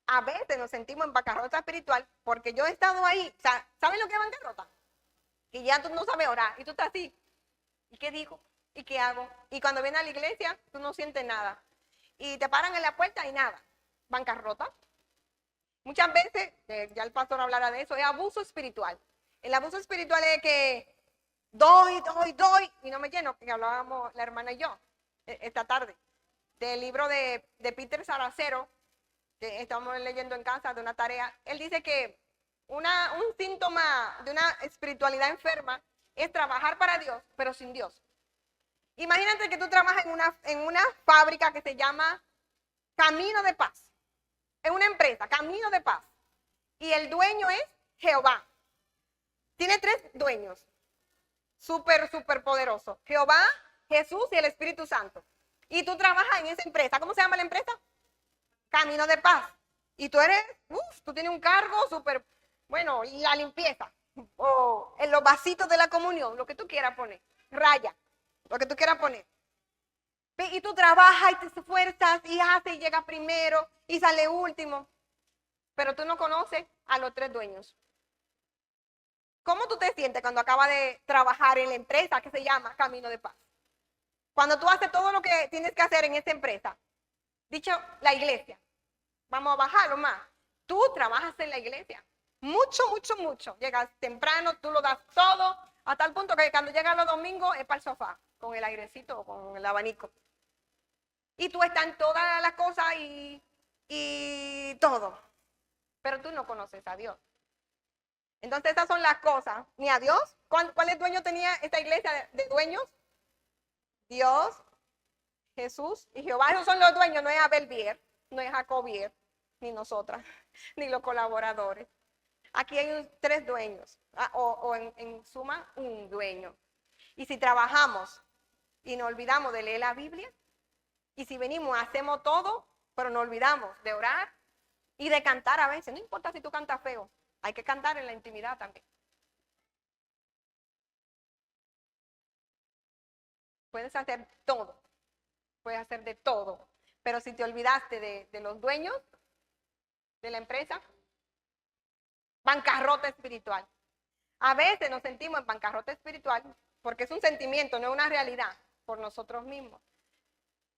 A veces nos sentimos en bancarrota espiritual porque yo he estado ahí. O sea, ¿saben lo que es bancarrota? Y ya tú no sabes orar. Y tú estás así. ¿Y qué digo? ¿Y qué hago? Y cuando vienes a la iglesia, tú no sientes nada. Y te paran en la puerta y nada. Bancarrota. Muchas veces, ya el pastor hablará de eso, es abuso espiritual. El abuso espiritual es que doy, y no me lleno, que hablábamos la hermana y yo esta tarde, del libro de Peter Saracero, que estamos leyendo en casa de una tarea. Él dice que un síntoma de una espiritualidad enferma es trabajar para Dios, pero sin Dios. Imagínate que tú trabajas en una fábrica que se llama Camino de Paz. Es una empresa, Camino de Paz. Y el dueño es Jehová. Tiene 3 dueños. Súper poderoso. Jehová, Jesús y el Espíritu Santo. Y tú trabajas en esa empresa. ¿Cómo se llama la empresa? Camino de Paz. Y tú tú tienes un cargo súper, bueno, la limpieza. O en los vasitos de la comunión, lo que tú quieras poner. Raya, lo que tú quieras poner. Y tú trabajas y te esfuerzas y haces y llegas primero y sale último. Pero tú no conoces a los 3 dueños. ¿Cómo tú te sientes cuando acabas de trabajar en la empresa que se llama Camino de Paz? Cuando tú haces todo lo que tienes que hacer en esa empresa. Dicho, la iglesia. Vamos a bajarlo más. Tú trabajas en la iglesia. Mucho. Llegas temprano, tú lo das todo, a tal punto que cuando llegan los domingos es para el sofá, con el airecito o con el abanico. Y tú estás en todas las cosas y todo. Pero tú no conoces a Dios. Entonces esas son las cosas. Ni a Dios. ¿Cuáles dueños tenía esta iglesia de dueños? Dios, Jesús y Jehová. Esos son los dueños, no es Abel Bier, no es Jacob Bier, ni nosotras, ni los colaboradores. Aquí hay 3 dueños, o en suma, un dueño. Y si trabajamos y nos olvidamos de leer la Biblia, y si venimos, hacemos todo, pero nos olvidamos de orar y de cantar a veces. No importa si tú cantas feo, hay que cantar en la intimidad también. Puedes hacer todo, puedes hacer de todo, pero si te olvidaste de los dueños de la empresa, bancarrota espiritual. A veces nos sentimos en bancarrota espiritual porque es un sentimiento, no es una realidad por nosotros mismos.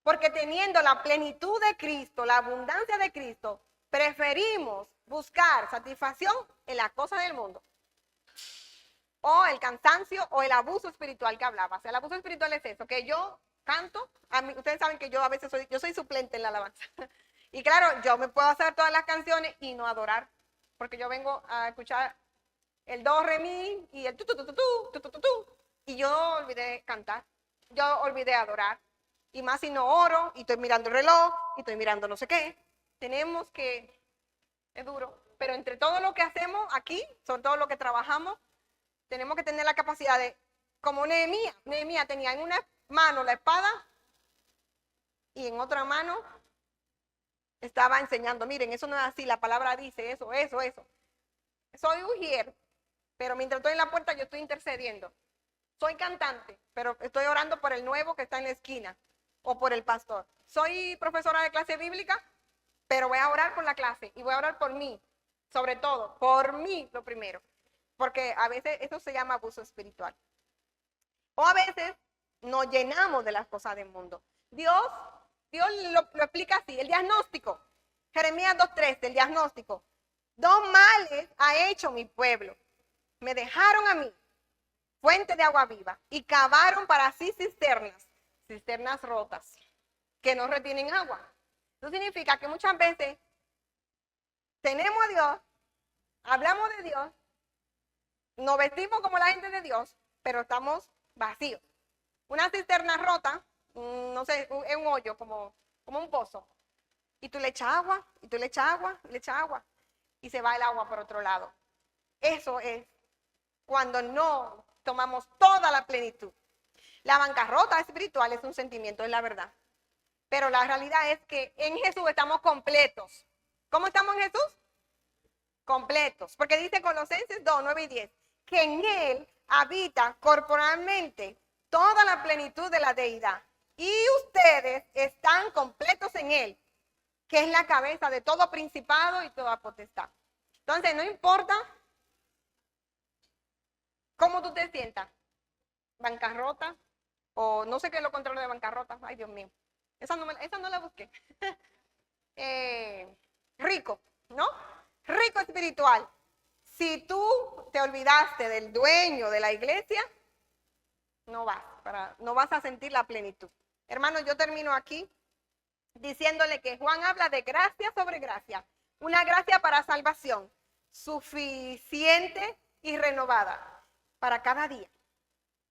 Porque teniendo la plenitud de Cristo, la abundancia de Cristo, preferimos buscar satisfacción en las cosas del mundo. O el cansancio o el abuso espiritual que hablaba. O sea, el abuso espiritual es eso, que yo canto, ustedes saben que yo a veces soy suplente en la alabanza. Y claro, yo me puedo hacer todas las canciones y no adorar, porque yo vengo a escuchar el do, re, mi y el tu, tu, tu, tu, tu, tu, tu, tu, y yo olvidé cantar, yo olvidé adorar. Y más si no oro, y estoy mirando el reloj, y estoy mirando no sé qué. Tenemos que, es duro, pero entre todo lo que hacemos aquí, sobre todo lo que trabajamos, tenemos que tener la capacidad de, como Nehemías tenía en una mano la espada, y en otra mano estaba enseñando, miren, eso no es así, la palabra dice eso. Soy ujier, pero mientras estoy en la puerta yo estoy intercediendo. Soy cantante, pero estoy orando por el nuevo que está en la esquina o por el pastor. Soy profesora de clase bíblica, pero voy a orar por la clase y voy a orar por mí, sobre todo, por mí lo primero, porque a veces eso se llama abuso espiritual. O a veces nos llenamos de las cosas del mundo. Dios lo explica así, el diagnóstico. Jeremías 2:13, el diagnóstico. 2 males ha hecho mi pueblo. Me dejaron a mí, fuente de agua viva, y cavaron para sí cisternas rotas, que no retienen agua. Eso significa que muchas veces tenemos a Dios, hablamos de Dios, nos vestimos como la gente de Dios, pero estamos vacíos. Una cisterna rota, no sé, es un hoyo, como un pozo. Y tú le echas agua, y tú le echas agua, y le echas agua, y se va el agua por otro lado. Eso es cuando no tomamos toda la plenitud. La bancarrota espiritual es un sentimiento, es la verdad. Pero la realidad es que en Jesús estamos completos. ¿Cómo estamos en Jesús? completos. Porque dice Colosenses 2, 9 y 10, que en Él habita corporalmente toda la plenitud de la deidad. Y ustedes están completos en Él, que es la cabeza de todo principado y toda potestad. Entonces, no importa cómo tú te sientas, bancarrota, o no sé qué es lo contrario de bancarrota, ay Dios mío, esa no la busqué. Rico, ¿no? Rico espiritual. Si tú te olvidaste del dueño de la iglesia, no vas a sentir la plenitud. Hermanos, yo termino aquí diciéndole que Juan habla de gracia sobre gracia, una gracia para salvación, suficiente y renovada para cada día,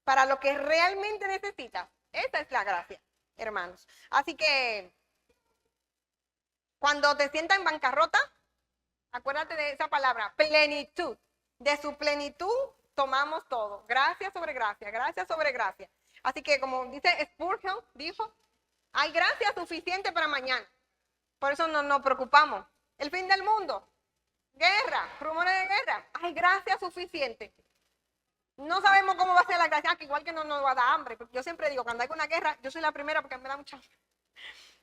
para lo que realmente necesitas. Esa es la gracia, hermanos. Así que cuando te sientas en bancarrota, acuérdate de esa palabra, plenitud. De su plenitud tomamos todo. Gracia sobre gracia, gracia sobre gracia. Así que como dice Spurgeon, dijo, hay gracia suficiente para mañana. Por eso no nos preocupamos. El fin del mundo, guerra, rumores de guerra, hay gracia suficiente. No sabemos cómo va a ser la gracia, que igual que no nos va a dar hambre. Yo siempre digo, cuando hay una guerra, yo soy la primera porque me da mucha hambre.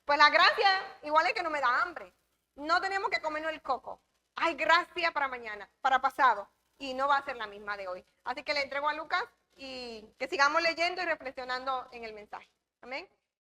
Pues la gracia igual es que no me da hambre. No tenemos que comernos el coco. Hay gracia para mañana, para pasado. Y no va a ser la misma de hoy. Así que le entrego a Lucas y que sigamos leyendo y reflexionando en el mensaje. Amén.